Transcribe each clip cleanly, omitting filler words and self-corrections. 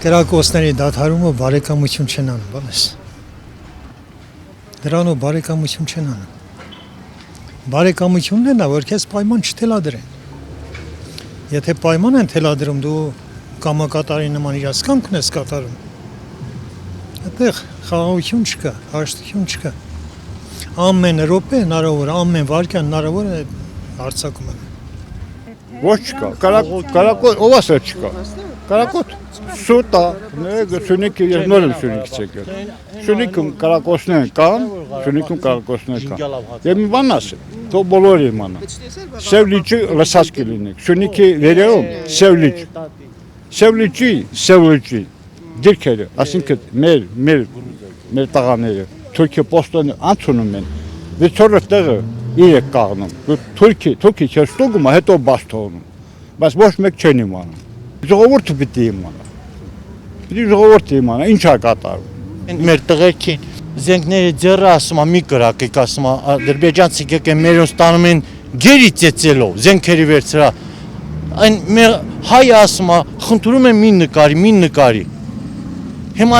Կրակոցների դադարումը բարեկամություն չեն անում, բանես։ Դրանով բարեկամություն չեն անում։ Բարեկամությունն է, որ քեզ պայման չթելադրեն։ Եթե պայման են թելադրում, դու կամակատարի նման իրավասկանքն ես կատարում։ Այդտեղ խաղաղություն չկա, հաշտություն չկա։ Ամեն րոպե հնարավոր, ամեն վայրկյան հնարավոր է արձակում են։ Ոչ չկա, կարակոտ, ով ասա չկա։ Կարակոտ սուտա, շունիկի ես նոր եմ շունիկից եկել։ Շունիկում կարակոցներ կան, շունիկում կարակոցներ կան։ Եվ մի բան ասեմ, թող բոլորը իմանան։ Սև լիճի լսած կլինեք, շունիկի վերևում սև լիճ։ Սև լիճի դիրքերը, ասինքն մեր տղաները Թուրքիա պոստոն անցնում են, վեցորը տեղը իրեք կաղնում, թուրքի չես ստուգում, հետո բաց թողնում, բայց ոչ մեկ չեն իմանում, ժողովուրդը պիտի իմանա, ինչ է կատարում։ Մեր տղերքին զենքները ձեռը ասում է մի կրակեք, ասում է ադրբեջանցի եկեն մերոն ստանում են գերի ծեծելով, զենքերի վերցրա, այն հայը ասում է խնդրում եմ մի նկարի, հիմա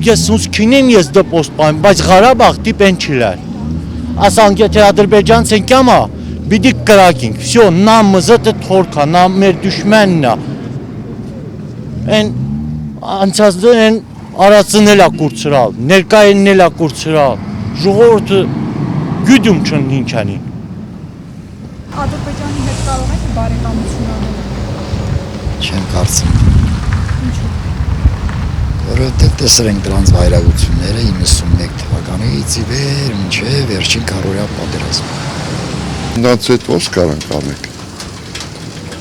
ես ոնց քինեմ ես դպոստ պայմ, բայց Ղարաբաղ տիպեն չիլար։ Ասանք եթե ադրբեջանց են կամա, բիդի կրակինք, վсё, նա մզտը թորքա, նա մեր դուշմենն է։ Են անցածն են արածն էլ է կուրծրալ, ներկայինն էլ է կուրծրալ, ժողովուրդը գյուդում չն ինչանին։ Ադրբեջանի հետ կարող եք բարեկամություն անել։ Չեմ կարծում։ Որովհետև տեսել ենք դրանց վայրագությունները 91 թվականից ի վեր մինչև վերջին քառորյա պատերազմը։ Նրանց հետ ո՞նց կարանք անենք։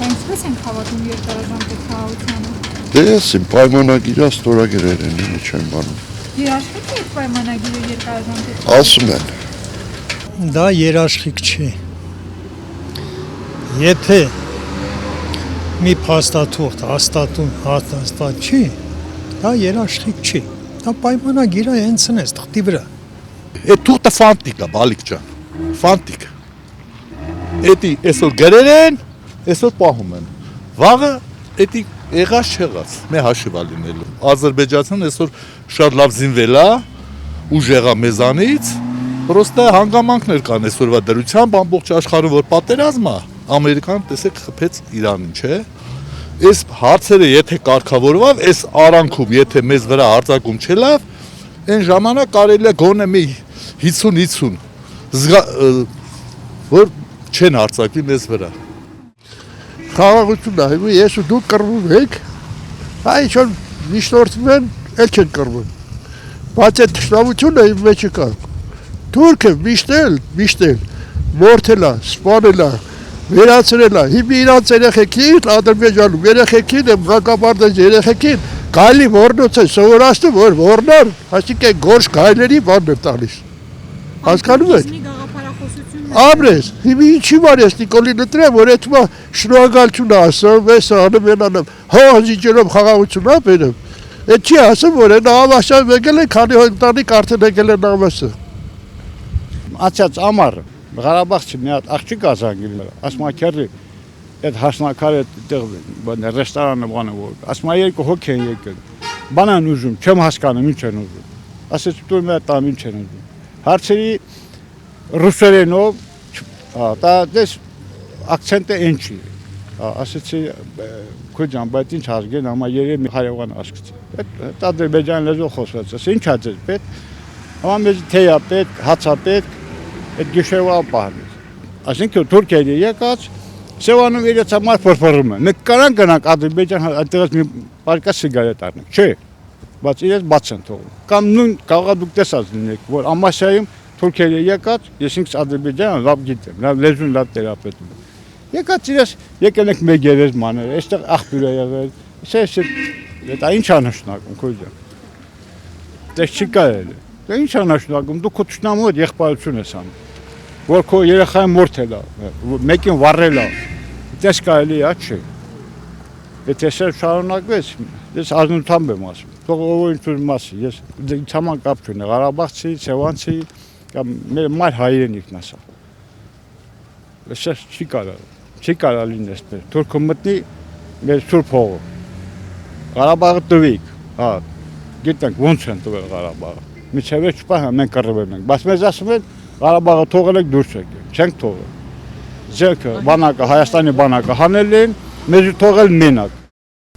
Ինչպես ենք հավատում երկարաժամկետ խաղաղությանը։ Դե ես իմ պայմանագիրը ստորագրել են, ինչ չեմ բանում։ Երաշխիք է այդ պայմանագիրը երկարաժամկետ։ Ասում են։ Դա երաշխիք չի։ Եթե մի փաստաթուղթ հաստատ չի, դա երաշխիք չի, դա պայմանագիր է հենցն ես թղթի վրա։ Այդ թուղթը ֆանտիկ է, բալիկ ջան, ֆանտիկ։ Էդի այսօր գրել են, այսօր պահում են։ Վաղը էդի եղած չեղած, մեր հաշիվա լինելու։ Ադրբեջանցին այսօր շատ լավ զինվել է, ուժ եղա մեզանից, պրոստը հանգամանքներ կան այսօրվա դրությամբ ամբողջ աշխարհում որ պատերազմ է, Ամերիկան տեսեք խփեց Իրանին, չէ՞։ Այս հարցերը եթե կարգավորվավ, այս արանքում եթե մեզ վրա արձակում չելավ, այն ժամանակ կարելի է գոնե մի 50-50 որ չեն արձակվի մեզ վրա։ Խաղաղությունն է, ես ու դուք կռվում եք, այ ինչ միշտորտում են, էլ չեն կռվում։ Բայց այդ թշնամությունը իմ մեջը կա։ Թուրքը միշտ մորթել է, սպանել է, վերացրել է, հիմա իրանց երեխեքին, Ադրբեջանում երեխեքին, Ղակաբարդաց երեխեքին, գայլի որնոց է սովորացնում, որ որնան, այսինքն գորշ գայլերի բանն է տալիս։ Հասկանում եք։ Ամրես, հիմա ինչի բան ես Նիկոլին նտրեմ, որ հետո շնորհակալություն ասում, ես անում են անում, հոզիջերով խաղաղություն ապերում։ Այդ չի ասում, որ նա ավաշան եկել է, քանի ընտանիք արդեն եկել են ամասը։ Ացած ամառը Ղարաբաղցի մի հատ աղջիկ ազանգել, ասում է քերի, այդ հասնակարը այդտեղ ռեստորանը բանը որ, ասում է երկու հոգի են եկել, բան են ուզում, չեմ հասկանում ինչ են ուզում, ասեց դու մի հատ տամ ինչ են ուզում, հարցերի ռուսերենով, դա դες ակցենտը ինչ չի, ասեցի քո ջան, բայց ինչ ազգեն, ամա երևի հայրական ասկցի, այդ ադրբեջան լեզու խոսված, ասի ինչ ա ձեզ պետք, ամա մեզ թեյա պետք, հացա պետք, այդ գիշերվա պահանից, այսինքն Թուրքիայի եկած, Սևանում իրենց համար փորփրում են, մենք կարան գնանք Ադրբեջան, այնտեղից մի պարկա սիգարետ առնենք, չէ, բայց իրենց բաց են թողում, կամ նույն կարող դուք տեսած լինեք, որ ամասիայում Թուրքիայի եկած, ես ինքս Ադրբեջանը լավ գիտեմ, լեզուն լավ տերապետում եմ, եկած իրենց եկել ենք մեկ երեզմաներ, այստեղ աղբյուր է եղել, դա ինչ է նշանակում, քո ջան, դες չի կարելի, դա ինչ է նշանակում, դու քո թշնամու հետ եղբայրություն ես անում, որ քո երեխային մորթել է, մեկին վառել է, դες կարելի է, չէ, եթե ես շարունակվեց, ես ազնությամբ եմ ասում, թող ով ինչ ուզում ասի, ես ինձ համար կապ չունի, Ղարաբաղցի, Սևանցի, կամ մեր մայր հայրենիքն ասա, ես չի կարա լինի այսպես, Թուրքը մտնի մեր սուրբ հողը, Ղարաբաղը տվիկ, Հա, գիտենք ոնց են տվել Ղարաբաղը։ Միջև է չպահ մենք կռվել ենք, բայց մեզ ասում են Ղարաբաղը թողել եք դուրս եկեք, չենք թողել։ Ձերքը բանակը Հայաստանի բանակը հանել են, մեզ թողել մենակ։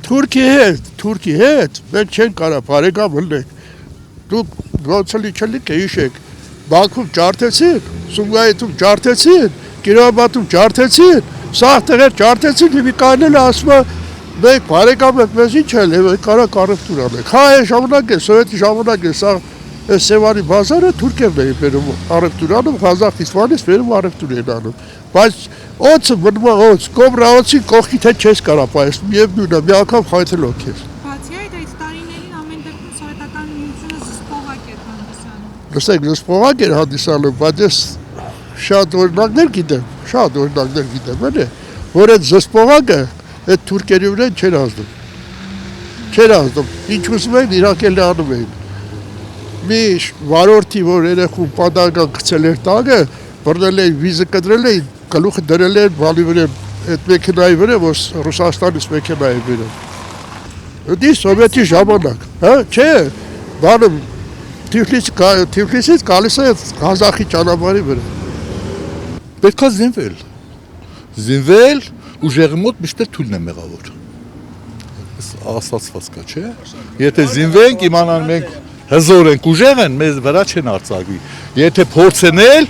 Թուրքի հետ մենք չենք կարող բարեկամ լինենք։ Դուք ոնց էլի չլիք է հիշեք։ Բաքվում ջարդեցին, Սումգայիթում ջարդեցին, Կիրովաբադում ջարդեցին, սաղ տեղեր ջարդեցին, մի կանել ասում է մենք բարեկամ ենք, մեզ ինչ էլ է, կարող առևտուր անենք։ Հա, է ժամանակ է, սովետի ժամանակ է, սա այս Սևանի բազարը թուրքերն էին բերում առևտուր անում, Ղազախստանից բերում առևտուր են անում։ Բայց օծը մնում է օծ, կոմրաոցի կողքի թե չես կարող պայես, միևնույն է, մի անգամ խայթելով քեզ։ Բացի այդ տարիներին ամեն դեպքում սովետական միությունը զսպողակ էր հանդիսանում։ Լսեք, զսպողակ էր հանդիսանում, բայց ես շատ օրինակներ գիտեմ, էլի, որ այդ զսպողակը այդ թուրքերի վրա չեր ազդում։ Չեր ազդում, ինչ ուզում էին իրանք էլ անում էին։ Մի վարորդի, որ երեխուն պատահական գցել էր տակը, բռնել էին, վիզը կտրել էին, գլուխը դրել էին բալի վրա, այդ մեքենայի վրա, որ Ռուսաստանից մեքենա է բերել։ Դա սովետի ժամանակ, հա, չէ, բանը Թիֆլիսից գալիս է Ղազախի ճանապարհի վրա։ Պետք է զինվել, ուժեղի մոտ միշտ թույլն է մեղավոր։ Ասացված կա, չէ։ Եթե զինվենք, իմանան մենք հզոր ենք, ուժեղ են, մեզ վրա չեն արձակվի։ Եթե փորձենել,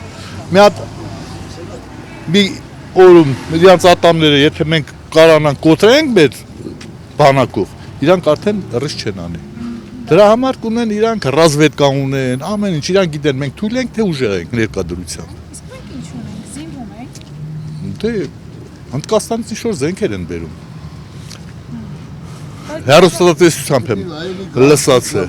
մի օրում իրանց ատամները, եթե մենք կարողանանք կոտրենք մեր բանակով, իրանք արդեն ռիսկ չեն անի։ Դրա համար կունեն իրանք ռազմետկա ունեն, ամեն ինչ իրանք գիտեն, մենք թույլ ենք, թե ուժեղ ենք ներկայությամբ։ Իսկ մենք ինչ ունենք, զինվում ենք։ Դե Հնդկաստանից ինչ-որ զենքեր են բերում։ Հեռուստատեսությամբ եմ լսած է։